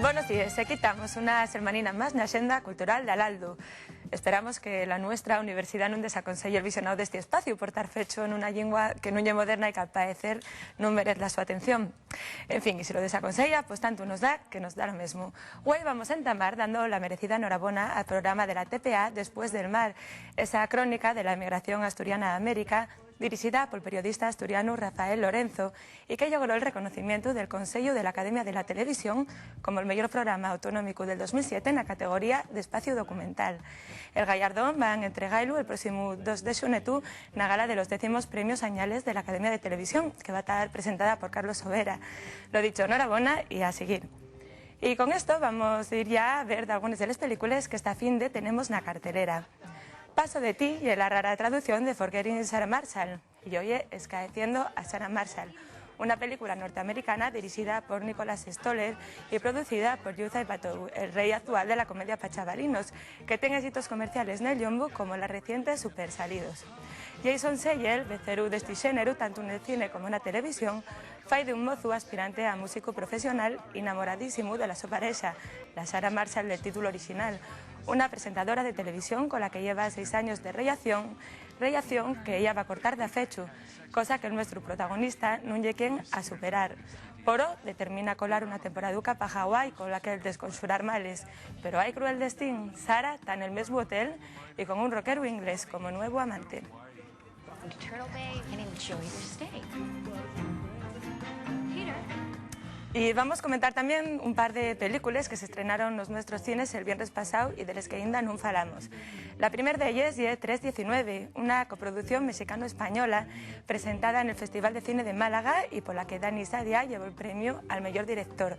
Buenos días, aquí estamos una semana más na Axenda Cultural de Alaldo. Esperamos que la nuestra universidade non desaconselle el visionado deste espacio por estar fecho nunha lingua que non lle moderna e que al parecer non merece a súa atención. En fin, e se lo desaconsella, pues tanto nos dá que nos dá lo mesmo. Hoy vamos a entamar dando la merecida enhorabona al programa de la TPA Después del Mar, esa crónica de la emigración asturiana a América, dirigida por el periodista asturiano Rafael Lorenzo y que logró el reconocimiento del Consejo de la Academia de la Televisión como el mejor programa autonómico del 2007 en la categoría de espacio documental. El gallardón van a entregarlo el próximo 2 de xunetu na gala de los 10º premios añales de la Academia de Televisión, que va a estar presentada por Carlos Sobera. Lo dicho, enhorabona y a seguir. Y con esto vamos a ir ya a ver de algunas de las películas que esta fin de tenemos na cartelera. Paso de ti y la rara traducción de Forgetting Sarah Marshall, y hoy Escaeciendo a Sarah Marshall, una película norteamericana dirigida por Nicholas Stoller y producida por Youssef Apatow, el rey actual de la comedia pa chavalinos, que tiene éxitos comerciales en el Yombo como las recientes Super Salidos. Jason Segel, veceru de este género, tanto en el cine como en la televisión, fai de un mozo aspirante a músico profesional enamoradísimo de la su pareja, la Sarah Marshall del título original, una presentadora de televisión con la que lleva 6 años de relación que ella va a cortar de afecho, cosa que el nuestro protagonista non lle quen a superar. Poro determina colar una temporaduca pa Hawái con la que el desconxurar males, pero hay cruel destín, Sara está en el mismo hotel y con un rockero inglés como nuevo amante. Y vamos a comentar también un par de películas que se estrenaron en los nuestros cines el viernes pasado y de las que ainda non falamos. La primera de ellas es 319, una coproducción mexicano-española presentada en el Festival de Cine de Málaga y por la que Dani Sadia llevó el premio al mejor director.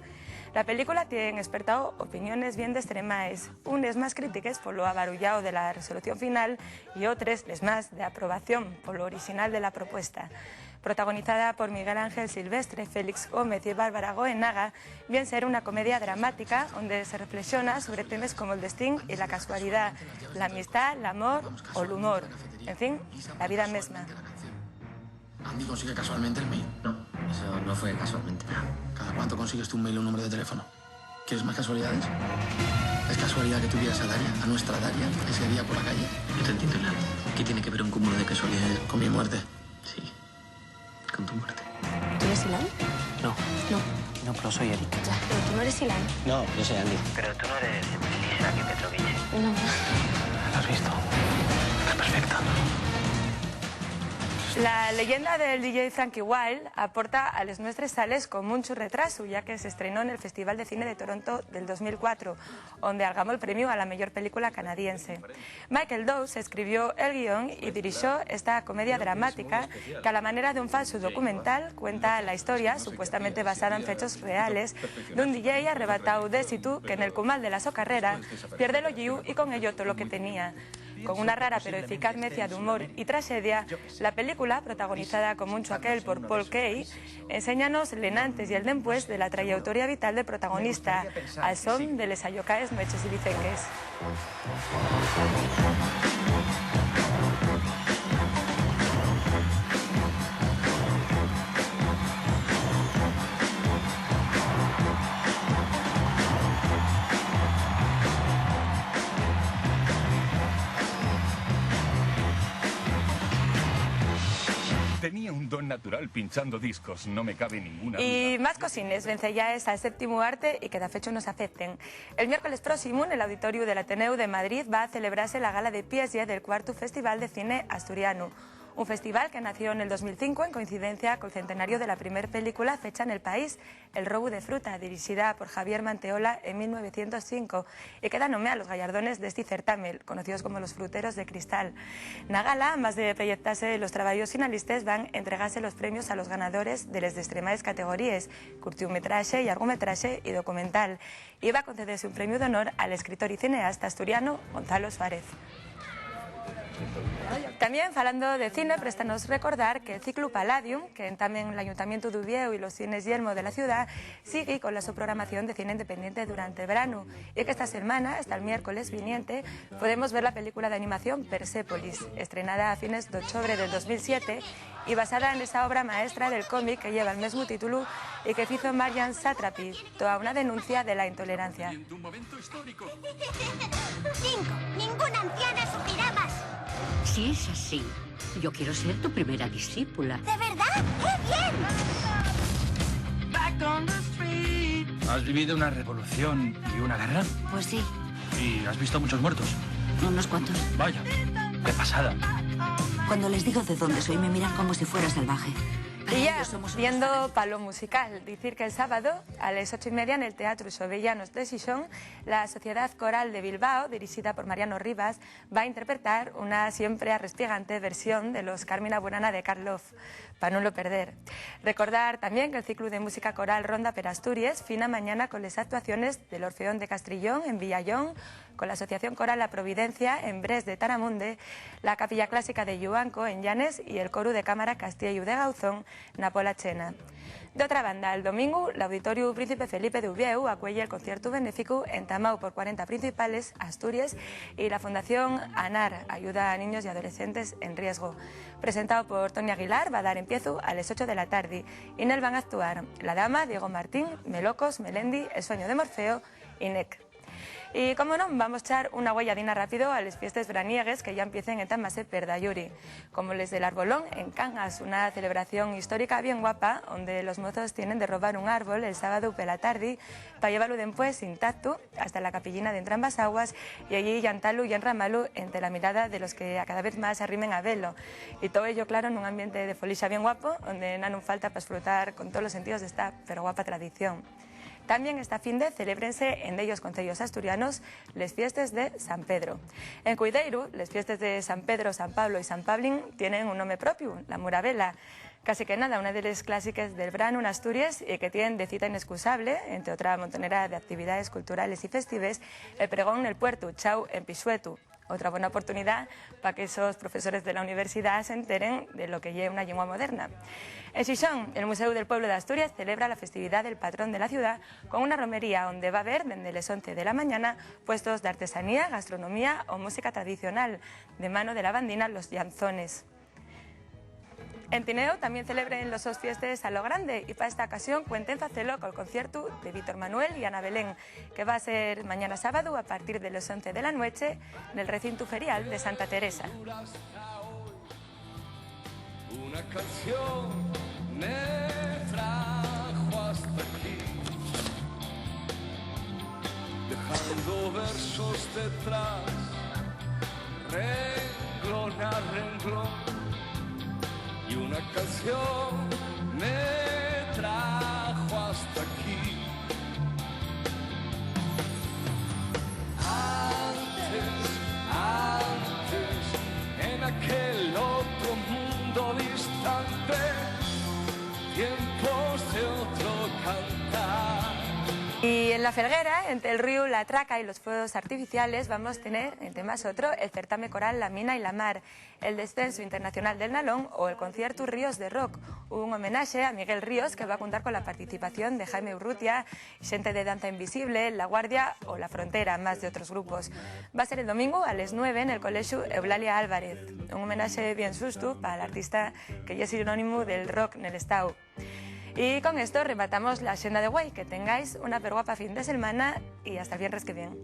La película tiene despertado opiniones bien extremaes, unas más críticas por lo abarullado de la resolución final y otras, les más, de aprobación por lo original de la propuesta. Protagonizada por Miguel Ángel Silvestre, Félix Gómez y Bárbara Goenaga, bien ser una comedia dramática donde se reflexiona sobre temas como el destino y la casualidad, la amistad, el amor o el humor, en fin, la vida misma. ¿Andy consigue casualmente el mail? No, eso no fue casualmente. ¿Cada cuánto consigues tú un mail o un número de teléfono? ¿Quieres más casualidades? ¿Es casualidad que tuvieras a Daria, a nuestra Daria, ese día por la calle? No te entiendo nada. ¿Qué tiene que ver un cúmulo de casualidades? Con mi muerte. Sí, con tu muerte. ¿Tú eres Ilan? No. No. No, pero soy Eric. Ya, pero tú no eres Ilan. No, yo soy Andy. Pero tú no eres Lisa ni Petrovich. No. ¿Lo has visto? Estás perfecta. La leyenda del DJ Frankie Wilde aporta a las nuestras sales con mucho retraso, ya que se estrenó en el Festival de Cine de Toronto del 2004, donde algamó el premio a la mejor película canadiense. Michael Dowes escribió el guión y dirigió esta comedia dramática que a la manera de un falso documental cuenta la historia, supuestamente basada en hechos reales, de un DJ arrebatado de éxito que en el cumal de la su carrera pierde el ojiu y con ello todo lo que tenía. Con una rara pero eficaz mezcla de humor y tragedia, la película, protagonizada con mucho aquel por Paul Kaye, enséñanos el antes y el después de la trayectoria vital del protagonista, al son de les ayocaes noches y bicenques. Tenía un don natural pinchando discos, no me cabe ninguna duda. Y más cosines, vence ya es al séptimo arte y que de fecho nos afecten. El miércoles próximo, en el auditorio del Ateneu de Madrid, va a celebrarse la gala de Piège del cuarto Festival de Cine Asturiano. Un festival que nació en el 2005 en coincidencia con el centenario de la primera película fecha en el país, El robo de fruta, dirigida por Javier Manteola en 1905 y que da nombre a los gallardones de este certamen, conocidos como los fruteros de cristal. Na gala, más de proyectarse los trabajos finalistas, van a entregarse los premios a los ganadores de las extremadas categorías, curtiometraje, largometraje y documental, y va a concederse un premio de honor al escritor y cineasta asturiano Gonzalo Suárez. También, falando de cine, préstanos recordar que el ciclo Palladium, que entamen el Ayuntamiento de Uvieu y los cines Yelmo de la ciudad, sigue con la su programación de cine independiente durante el verano, y que esta semana, hasta el miércoles viniente, podemos ver la película de animación Persépolis, estrenada a fines de octubre del 2007 y basada en esa obra maestra del cómic que lleva el mismo título y que hizo Marian Satrapi, toda una denuncia de la intolerancia. 5. Ninguna anciana sufrirá más. Si es así, yo quiero ser tu primera discípula. ¿De verdad? ¡Qué bien! ¿Has vivido una revolución y una guerra? Pues sí, ¿Y has visto muchos muertos? unos cuantos. Vaya, qué pasada. Cuando les digo de dónde soy, me miran como si fuera salvaje. Y ya, viendo palo musical, decir que el sábado a las 8:30 en el Teatro Xovellanos de Xixón, la Sociedad Coral de Bilbao, dirigida por Mariano Rivas, va a interpretar una siempre arrespigante versión de los Carmina Burana de Karloff, para no lo perder. Recordar también que el ciclo de música coral Ronda per Asturias fina mañana con las actuaciones del Orfeón de Castrillón en Villallón, con la Asociación Coral La Providencia en Bres de Taramunde, la Capilla Clásica de Lluanco en Llanes y el Coro de Cámara Castellu de Gauzón na Pola Chena. De otra banda, el domingo, el Auditorio Príncipe Felipe de Uvieu acuelle el concierto benéfico entamado por 40 principales Asturias y la Fundación ANAR, Ayuda a Niños y Adolescentes en Riesgo. Presentado por Toni Aguilar, va a dar empiezo a las 8 de la tarde y en él van a actuar La Dama, Diego Martín, Melocos, Melendi, El Sueño de Morfeo y NEC. Y, como no, vamos a echar una huelladina rápido a las fiestas veraniegues que ya empiecen en Tamase Perdayuri, como les del Arbolón en Cangas, una celebración histórica bien guapa, donde los mozos tienen de robar un árbol el sábado por la tarde para llevarlo después intacto hasta la capillina de Entrambas Aguas y allí llantarlo y enramarlo entre la mirada de los que a cada vez más se arrimen a verlo. Y todo ello, claro, en un ambiente de folixa bien guapo, donde no falta para disfrutar con todos los sentidos de esta pero guapa tradición. También esta finde celébrense en ellos concellos asturianos les fiestas de San Pedro. En Cuideiru, les fiestas de San Pedro, San Pablo y San Pablín tienen un nombre propio, la Muravela. Casi que nada, una de las clásicas del verano en Asturias y que tienen de cita inexcusable, entre otra montonera de actividades culturales y festives, el pregón en el puerto, Chau en Pisuetu. Otra buena oportunidad para que esos profesores de la universidad se enteren de lo que lleva una lengua moderna. En Xixón, el Museo del Pueblo de Asturias celebra la festividad del patrón de la ciudad con una romería donde va a haber, desde las 11 de la mañana, puestos de artesanía, gastronomía o música tradicional, de mano de la bandina Los Llanzones. En Tineo también celebren los sos fiestes a lo grande y para esta ocasión cuenten facelo con el concierto de Víctor Manuel y Ana Belén, que va a ser mañana sábado a partir de las 11 de la noche en el recinto ferial de Santa Teresa. Una canción me trajo hasta aquí, dejando versos detrás, renglón a renglón. Y una canción me trajo hasta aquí. Antes, en aquel otro mundo distante, tiempos de otro cantar. Y en La Felguera, entre el río, la Traca y los fuegos artificiales, vamos a tener, entre más otro, el certamen coral La Mina y la Mar, el descenso internacional del Nalón o el concierto Ríos de Rock, un homenaje a Miguel Ríos que va a contar con la participación de Jaime Urrutia, gente de Danza Invisible, La Guardia o La Frontera, más de otros grupos. Va a ser el domingo a las 9 en el Colegio Eulalia Álvarez, un homenaje bien susto para el artista que ya es sinónimo del rock en el estado. Y con esto rematamos la agenda de hoy. Que tengáis una perguapa fin de semana y hasta el viernes que viene.